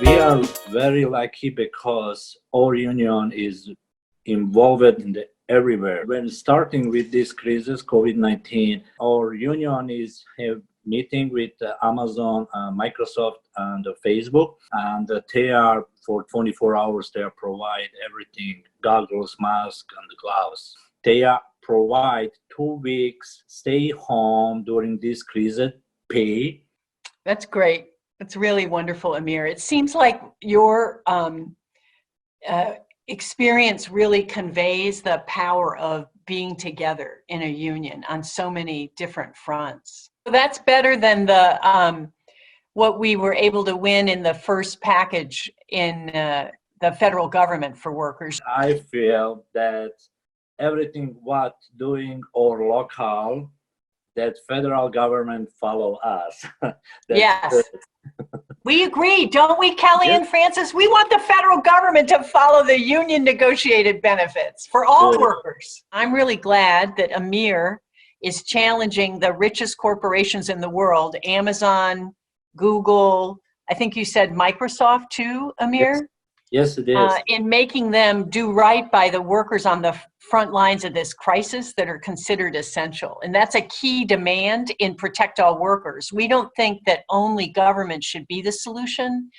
We are very lucky because our union is involved in everywhere. When starting with this crisis, COVID-19, our union is have meeting with Amazon, Microsoft, and Facebook, and they are for 24 hours. They provide everything: goggles, mask, and gloves. They provide 2 weeks stay home during this crisis pay. That's great. That's really wonderful, Amir. It seems like your experience really conveys the power of being together in a union on so many different fronts. That's better than the what we were able to win in the first package in the federal government for workers. I feel that everything what doing or local, that federal government follow us. Yes. We agree, don't we, Kelly Yes. and Francis? We want the federal government to follow the union negotiated benefits for all Good. workers. I'm really glad that Amir is challenging the richest corporations in the world, Amazon, Google, I think you said Microsoft too, Amir? Yes, it is. In making them do right by the workers on the front lines of this crisis that are considered essential. And that's a key demand in Protect All Workers. We don't think that only government should be the solution.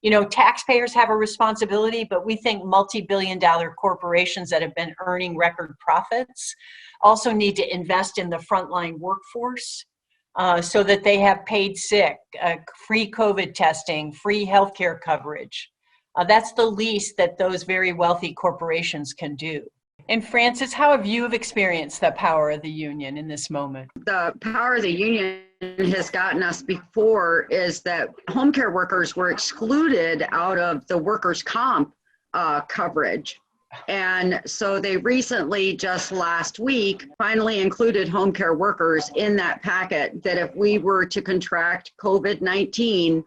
You know, taxpayers have a responsibility, but we think multi-billion-dollar corporations that have been earning record profits also need to invest in the frontline workforce so that they have paid sick, free COVID testing, free healthcare coverage. That's the least that those very wealthy corporations can do. And Francis, how have you experienced the power of the union in this moment? The power of the union has gotten us before is that home care workers were excluded out of the workers' comp coverage. And so they recently, just last week, finally included home care workers in that packet, that if we were to contract COVID-19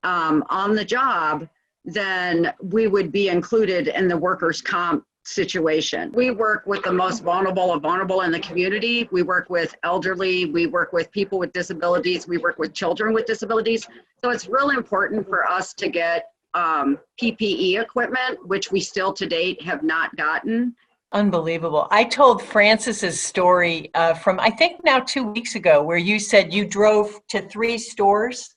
on the job, then we would be included in the workers' comp situation. We work with the most vulnerable in the community. We work with elderly, we work with people with disabilities, we work with children with disabilities. So it's really important for us to get PPE equipment, which we still to date have not gotten. Unbelievable. I told Francis's story from, I think now 2 weeks ago, where you said you drove to 3 stores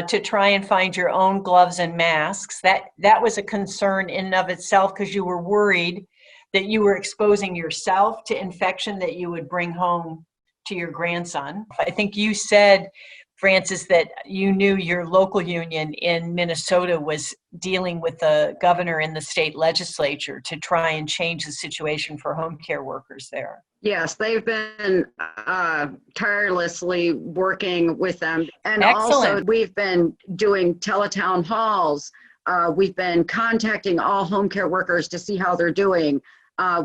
to try and find your own gloves and masks. That was a concern in and of itself, because you were worried that you were exposing yourself to infection that you would bring home to your grandson. I think you said, Francis, that you knew your local union in Minnesota was dealing with the governor and the state legislature to try and change the situation for home care workers there. Yes, they've been tirelessly working with them. And Excellent. Also we've been doing teletown halls. We've been contacting all home care workers to see how they're doing.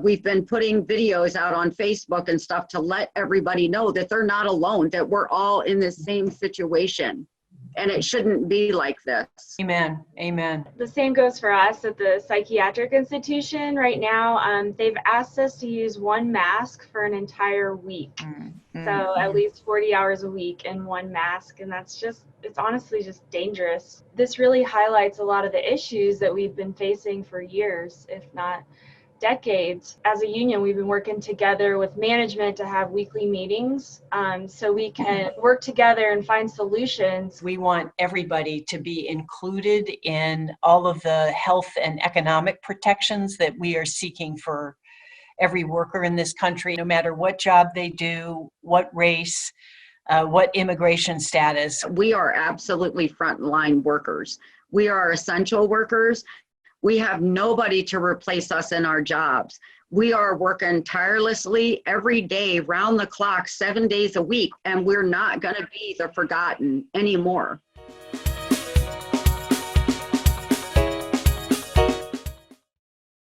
We've been putting videos out on Facebook and stuff to let everybody know that they're not alone, that we're all in the same situation. And it shouldn't be like this. Amen. Amen. The same goes for us at the psychiatric institution right now. They've asked us to use 1 mask for an entire week. So at least 40 hours a week in 1 mask. And that's it's honestly just dangerous. This really highlights a lot of the issues that we've been facing for years, if not decades. As a union, we've been working together with management to have weekly meetings so we can work together and find solutions. We want everybody to be included in all of the health and economic protections that we are seeking for every worker in this country, no matter what job they do, what race, what immigration status. We are absolutely frontline workers. We are essential workers. We have nobody to replace us in our jobs. We are working tirelessly every day, round the clock, 7 days a week, and we're not going to be the forgotten anymore.